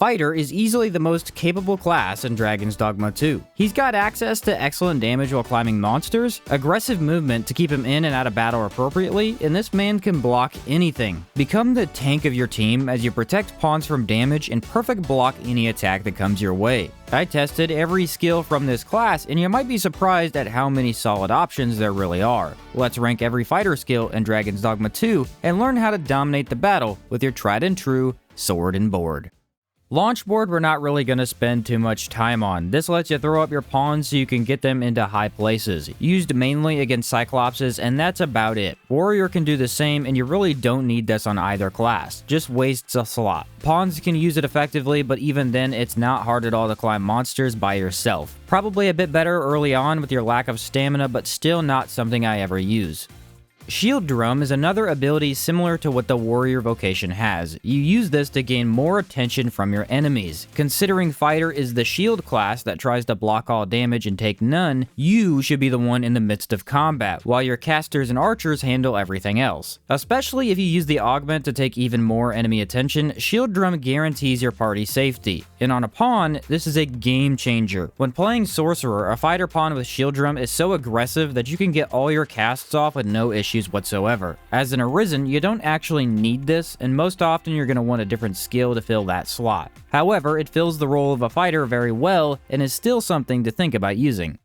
Fighter is easily the most capable class in Dragon's Dogma 2. He's got access to excellent damage while climbing monsters, aggressive movement to keep him in and out of battle appropriately, and this man can block anything. Become the tank of your team as you protect pawns from damage and perfect block any attack that comes your way. I tested every skill from this class, and you might be surprised at how many solid options there really are. Let's rank every fighter skill in Dragon's Dogma 2 and learn how to dominate the battle with your tried and true sword and board. Launch board we're not really going to spend too much time on. This lets you throw up your pawns so you can get them into high places. Used mainly against Cyclopses, and that's about it. Warrior can do the same, and you really don't need this on either class. Just wastes a slot. Pawns can use it effectively, but even then it's not hard at all to climb monsters by yourself. Probably a bit better early on with your lack of stamina, but still not something I ever use. Shield Drum is another ability similar to what the Warrior vocation has. You use this to gain more attention from your enemies. Considering Fighter is the shield class that tries to block all damage and take none, you should be the one in the midst of combat, while your casters and archers handle everything else. Especially if you use the augment to take even more enemy attention, Shield Drum guarantees your party safety. And on a pawn, this is a game changer. When playing Sorcerer, a fighter pawn with Shield Drum is so aggressive that you can get all your casts off with no issue whatsoever. As an Arisen, you don't actually need this, and most often you're going to want a different skill to fill that slot. However, it fills the role of a fighter very well, and is still something to think about using.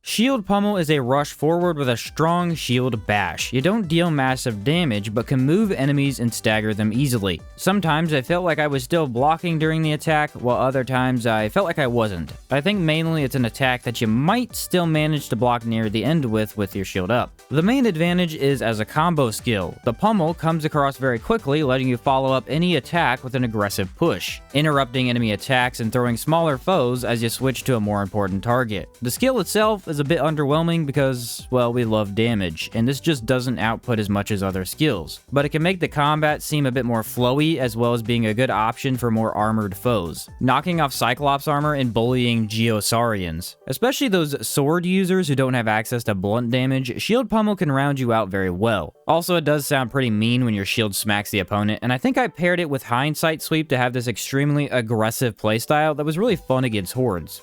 Shield Pummel is a rush forward with a strong shield bash. You don't deal massive damage, but can move enemies and stagger them easily. Sometimes I felt like I was still blocking during the attack, while other times I felt like I wasn't. I think mainly it's an attack that you might still manage to block near the end with your shield up. The main advantage is as a combo skill. The Pummel comes across very quickly, letting you follow up any attack with an aggressive push, interrupting enemy attacks and throwing smaller foes as you switch to a more important target. The skill itself is a bit underwhelming because, well, we love damage, and this just doesn't output as much as other skills. But it can make the combat seem a bit more flowy, as well as being a good option for more armored foes, knocking off Cyclops armor and bullying Geosaurians. Especially those sword users who don't have access to blunt damage, Shield Pummel can round you out very well. Also, it does sound pretty mean when your shield smacks the opponent, and I think I paired it with Hindsight Sweep to have this extremely aggressive playstyle that was really fun against hordes.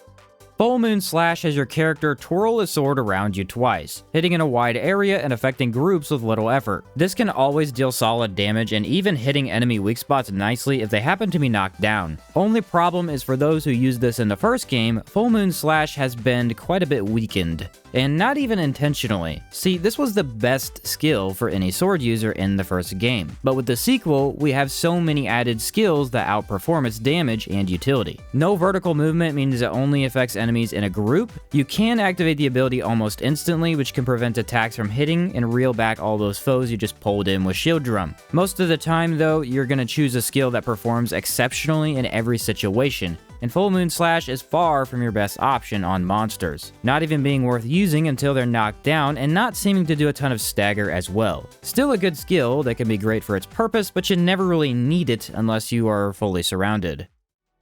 Full Moon Slash has your character twirl a sword around you twice, hitting in a wide area and affecting groups with little effort. This can always deal solid damage and even hitting enemy weak spots nicely if they happen to be knocked down. Only problem is for those who used this in the first game, Full Moon Slash has been quite a bit weakened. And not even intentionally. See, this was the best skill for any sword user in the first game. But with the sequel, we have so many added skills that outperform its damage and utility. No vertical movement means it only affects enemies in a group. You can activate the ability almost instantly, which can prevent attacks from hitting and reel back all those foes you just pulled in with Shield Drum. Most of the time though, you're going to choose a skill that performs exceptionally in every situation, and Full Moon Slash is far from your best option on monsters, not even being worth using until they're knocked down and not seeming to do a ton of stagger as well. Still a good skill that can be great for its purpose, but you never really need it unless you are fully surrounded.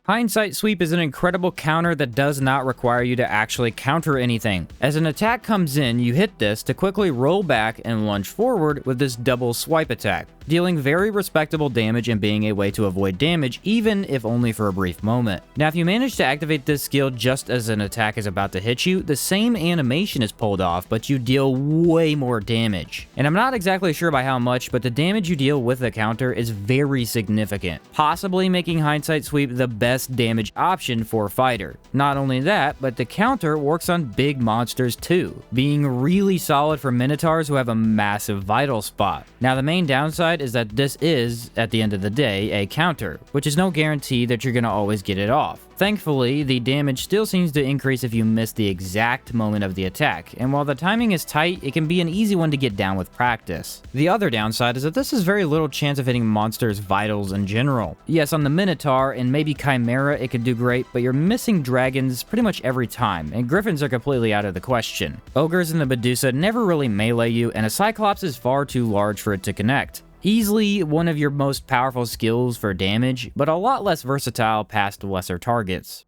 Hindsight Sweep is an incredible counter that does not require you to actually counter anything. As an attack comes in, you hit this to quickly roll back and lunge forward with this double swipe attack, dealing very respectable damage and being a way to avoid damage, even if only for a brief moment. Now, if you manage to activate this skill just as an attack is about to hit you, the same animation is pulled off, but you deal way more damage. And I'm not exactly sure by how much, but the damage you deal with the counter is very significant, possibly making Hindsight Sweep the best damage option for fighter. Not only that, but the counter works on big monsters too, being really solid for minotaurs who have a massive vital spot. Now, the main downside is that this is, at the end of the day, a counter, which is no guarantee that you're going to always get it off. Thankfully, the damage still seems to increase if you miss the exact moment of the attack, and while the timing is tight, it can be an easy one to get down with practice. The other downside is that this has very little chance of hitting monsters' vitals in general. Yes, on the Minotaur and maybe Chimera it could do great, but you're missing dragons pretty much every time, and griffins are completely out of the question. Ogres and the Medusa never really melee you, and a Cyclops is far too large for it to connect. Easily one of your most powerful skills for damage, but a lot less versatile past lesser targets.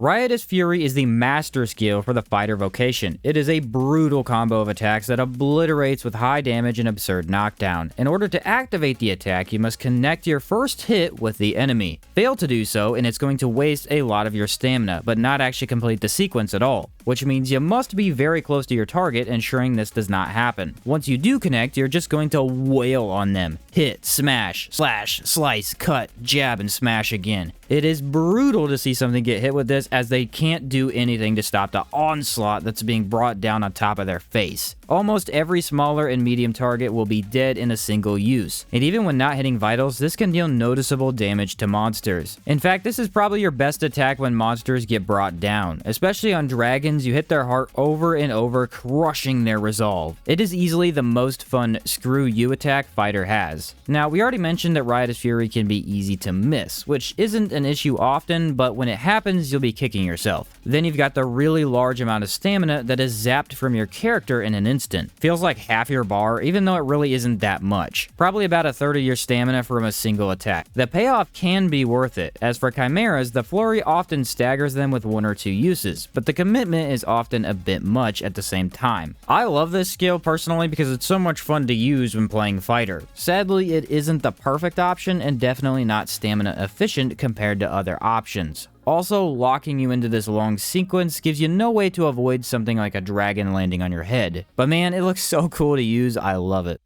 Riotous Fury is the master skill for the fighter vocation. It is a brutal combo of attacks that obliterates with high damage and absurd knockdown. In order to activate the attack, you must connect your first hit with the enemy. Fail to do so, and it's going to waste a lot of your stamina, but not actually complete the sequence at all, which means you must be very close to your target, ensuring this does not happen. Once you do connect, you're just going to wail on them. Hit, smash, slash, slice, cut, jab, and smash again. It is brutal to see something get hit with this, as they can't do anything to stop the onslaught that's being brought down on top of their face. Almost every smaller and medium target will be dead in a single use, and even when not hitting vitals, this can deal noticeable damage to monsters. In fact, this is probably your best attack when monsters get brought down. Especially on dragons, you hit their heart over and over, crushing their resolve. It is easily the most fun screw you attack fighter has. Now, we already mentioned that Riotous Fury can be easy to miss, which isn't an issue often, but when it happens, you'll be kicking yourself. Then you've got the really large amount of stamina that is zapped from your character in an instant. Feels like half your bar, even though it really isn't that much. Probably about a third of your stamina from a single attack. The payoff can be worth it. As for chimeras, the flurry often staggers them with 1 or 2 uses, but the commitment is often a bit much at the same time. I love this skill personally because it's so much fun to use when playing fighter. Sadly, it isn't the perfect option and definitely not stamina efficient compared to other options. Also, locking you into this long sequence gives you no way to avoid something like a dragon landing on your head. But man, it looks so cool to use, I love it.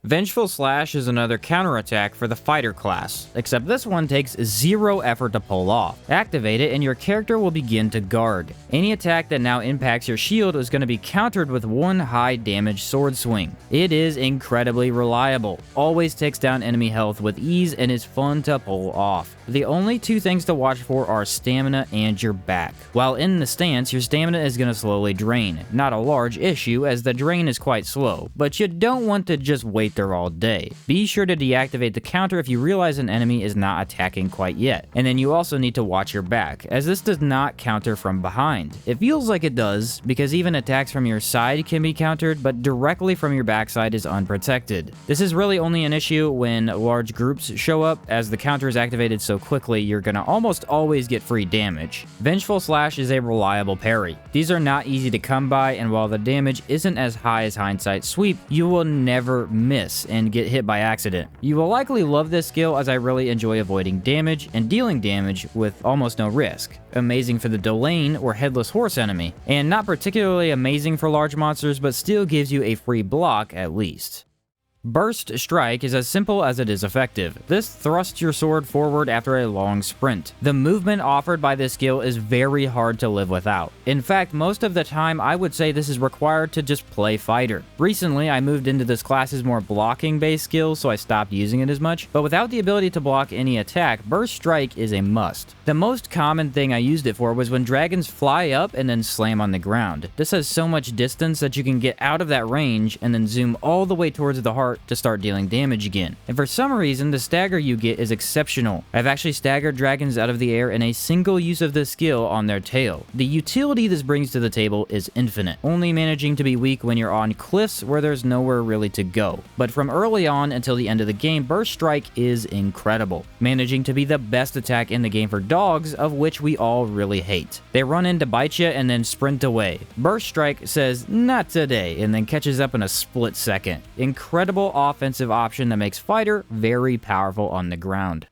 Vengeful Slash is another counterattack for the fighter class, except this one takes 0 effort to pull off. Activate it and your character will begin to guard. Any attack that now impacts your shield is going to be countered with 1 high damage sword swing. It is incredibly reliable, always takes down enemy health with ease, and is fun to pull off. The only 2 things to watch for are stamina and your back. While in the stance, your stamina is going to slowly drain. Not a large issue as the drain is quite slow, but you don't want to just wait there all day. Be sure to deactivate the counter if you realize an enemy is not attacking quite yet. And then you also need to watch your back, as this does not counter from behind. It feels like it does, because even attacks from your side can be countered, but directly from your backside is unprotected. This is really only an issue when large groups show up, as the counter is activated so quickly you're gonna almost always get free damage. Vengeful Slash is a reliable parry. These are not easy to come by, and while the damage isn't as high as Hindsight Sweep, you will never miss and get hit by accident. You will likely love this skill, as I really enjoy avoiding damage and dealing damage with almost no risk. Amazing for the Delane or Headless Horse enemy, and not particularly amazing for large monsters, but still gives you a free block at least. Burst Strike is as simple as it is effective. This thrusts your sword forward after a long sprint. The movement offered by this skill is very hard to live without. In fact, most of the time I would say this is required to just play fighter. Recently, I moved into this class's more blocking-based skill, so I stopped using it as much, but without the ability to block any attack, Burst Strike is a must. The most common thing I used it for was when dragons fly up and then slam on the ground. This has so much distance that you can get out of that range and then zoom all the way towards the heart to start dealing damage again. And for some reason, the stagger you get is exceptional. I've actually staggered dragons out of the air in a single use of this skill on their tail. The utility this brings to the table is infinite, only managing to be weak when you're on cliffs where there's nowhere really to go. But from early on until the end of the game, Burst Strike is incredible, managing to be the best attack in the game for dogs, of which we all really hate. They run in to bite you and then sprint away. Burst Strike says, "Not today," and then catches up in a split second. Incredible offensive option that makes fighter very powerful on the ground.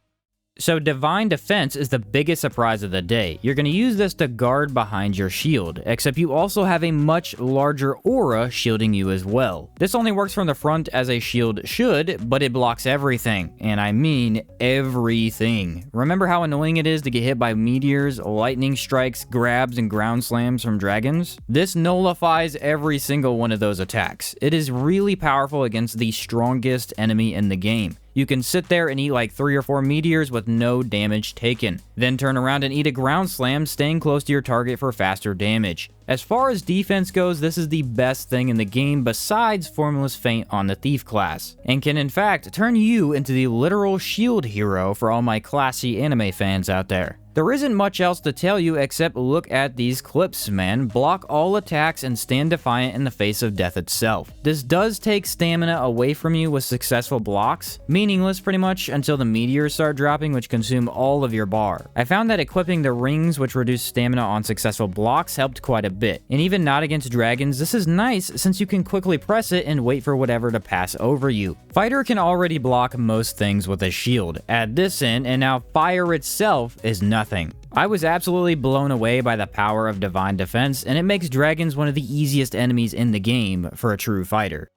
So Divine Defense is the biggest surprise of the day. You're going to use this to guard behind your shield, except you also have a much larger aura shielding you as well. This only works from the front as a shield should, but it blocks everything, and I mean everything. Remember how annoying it is to get hit by meteors, lightning strikes, grabs, and ground slams from dragons? This nullifies every single one of those attacks. It is really powerful against the strongest enemy in the game. You can sit there and eat like 3 or 4 meteors with no damage taken. Then turn around and eat a ground slam, staying close to your target for faster damage. As far as defense goes, this is the best thing in the game besides Formless Feint on the Thief class, and can in fact turn you into the literal shield hero for all my classy anime fans out there. There isn't much else to tell you except look at these clips, man. Block all attacks and stand defiant in the face of death itself. This does take stamina away from you with successful blocks, meaningless pretty much until the meteors start dropping, which consume all of your bar. I found that equipping the rings, which reduce stamina on successful blocks, helped quite a bit. And even not against dragons, this is nice since you can quickly press it and wait for whatever to pass over you. Fighter can already block most things with a shield. Add this in, and now fire itself is nothing. I was absolutely blown away by the power of Divine Defense, and it makes dragons one of the easiest enemies in the game for a true fighter.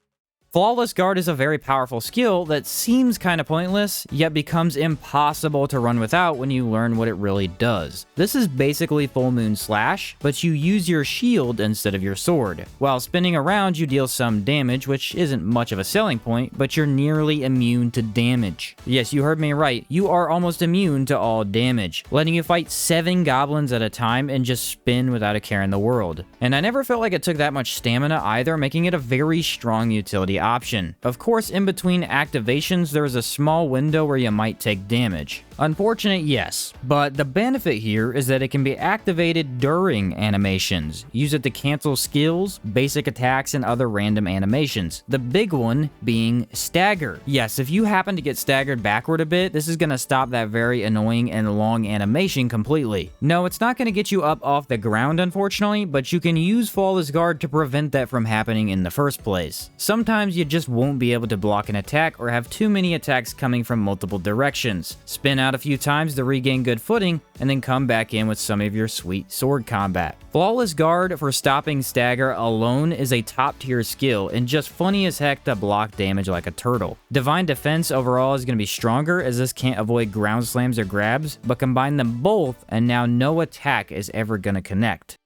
Flawless Guard is a very powerful skill that seems kinda pointless, yet becomes impossible to run without when you learn what it really does. This is basically Full Moon Slash, but you use your shield instead of your sword. While spinning around, you deal some damage, which isn't much of a selling point, but you're nearly immune to damage. Yes, you heard me right, you are almost immune to all damage, letting you fight 7 goblins at a time and just spin without a care in the world. And I never felt like it took that much stamina either, making it a very strong utility option. Of course, in between activations, there is a small window where you might take damage. Unfortunate, yes, but the benefit here is that it can be activated during animations. Use it to cancel skills, basic attacks, and other random animations. The big one being stagger. Yes, if you happen to get staggered backward a bit, this is going to stop that very annoying and long animation completely. No, it's not going to get you up off the ground, unfortunately, but you can use Flawless Guard to prevent that from happening in the first place. Sometimes you just won't be able to block an attack or have too many attacks coming from multiple directions. Spin out a few times to regain good footing, and then come back in with some of your sweet sword combat. Flawless Guard for stopping stagger alone is a top tier skill, and just funny as heck to block damage like a turtle. Divine Defense overall is going to be stronger, as this can't avoid ground slams or grabs, but combine them both and now no attack is ever going to connect.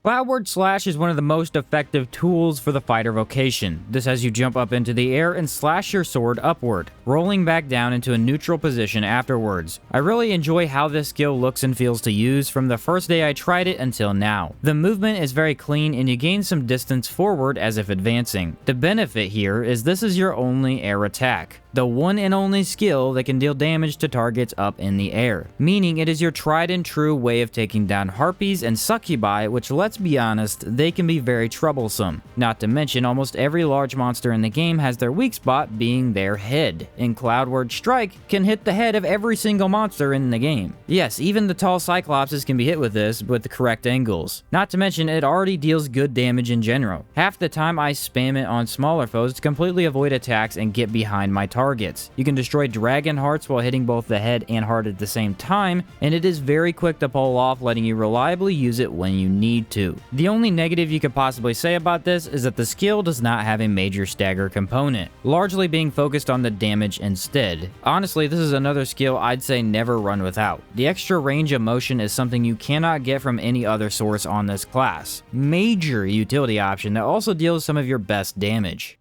Cloudward Slash is one of the most effective tools for the fighter vocation. This has you jump up into the air and slash your sword upward, rolling back down into a neutral position afterwards. I really enjoy how this skill looks and feels to use from the first day I tried it until now. The movement is very clean and you gain some distance forward as if advancing. The benefit here is this is your only air attack, the one and only skill that can deal damage to targets up in the air, meaning it is your tried and true way of taking down harpies and succubi, which, let's be honest, they can be very troublesome. Not to mention, almost every large monster in the game has their weak spot being their head, and Cloudward Strike can hit the head of every single monster in the game. Yes, even the tall Cyclopses can be hit with this with the correct angles. Not to mention, it already deals good damage in general. Half the time I spam it on smaller foes to completely avoid attacks and get behind my targets. You can destroy dragon hearts while hitting both the head and heart at the same time, and it is very quick to pull off, letting you reliably use it when you need to. The only negative you could possibly say about this is that the skill does not have a major stagger component, largely being focused on the damage instead. Honestly, this is another skill I'd say never run without. The extra range of motion is something you cannot get from any other source on this class. Major utility option that also deals some of your best damage.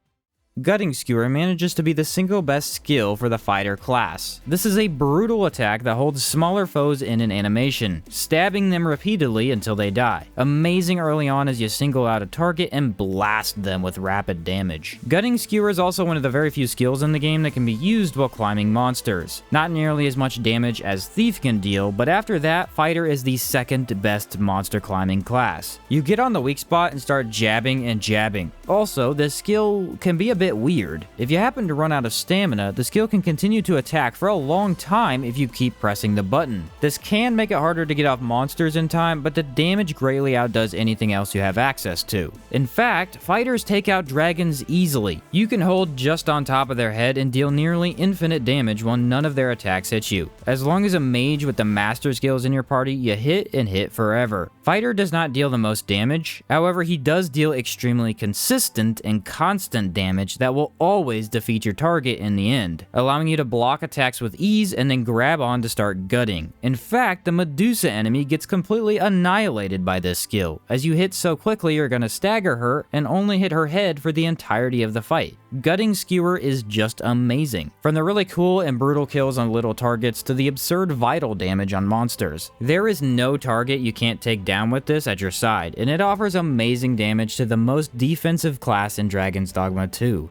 Gutting Skewer manages to be the single best skill for the fighter class. This is a brutal attack that holds smaller foes in an animation, stabbing them repeatedly until they die. Amazing early on as you single out a target and blast them with rapid damage. Gutting Skewer is also one of the very few skills in the game that can be used while climbing monsters. Not nearly as much damage as Thief can deal, but after that, Fighter is the second best monster climbing class. You get on the weak spot and start jabbing and jabbing. Also, this skill can be a bit weird. If you happen to run out of stamina, the skill can continue to attack for a long time if you keep pressing the button. This can make it harder to get off monsters in time, but the damage greatly outdoes anything else you have access to. In fact, fighters take out dragons easily. You can hold just on top of their head and deal nearly infinite damage while none of their attacks hit you. As long as a mage with the master skills in your party, you hit and hit forever. Fighter does not deal the most damage, however he does deal extremely consistent and constant damage that will always defeat your target in the end, allowing you to block attacks with ease and then grab on to start gutting. In fact, the Medusa enemy gets completely annihilated by this skill, as you hit so quickly you're gonna stagger her and only hit her head for the entirety of the fight. Gutting Skewer is just amazing. From the really cool and brutal kills on little targets to the absurd vital damage on monsters. There is no target you can't take down with this at your side, and it offers amazing damage to the most defensive class in Dragon's Dogma 2.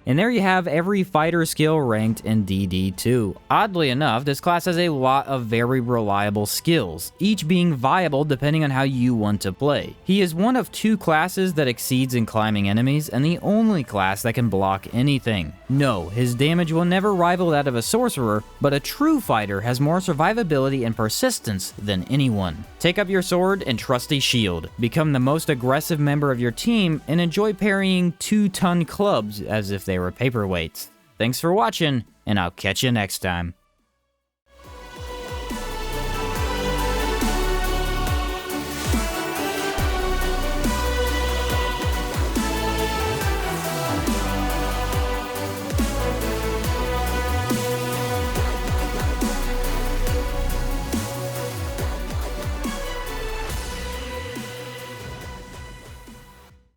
And there you have every fighter skill ranked in DD2. Oddly enough, this class has a lot of very reliable skills, each being viable depending on how you want to play. He is one of 2 classes that exceeds in climbing enemies, and the only class that can block anything. No, his damage will never rival that of a sorcerer, but a true fighter has more survivability and persistence than anyone. Take up your sword and trusty shield, become the most aggressive member of your team, and enjoy parrying 2-ton clubs as if they were paperweights. Thanks for watching, and I'll catch you next time.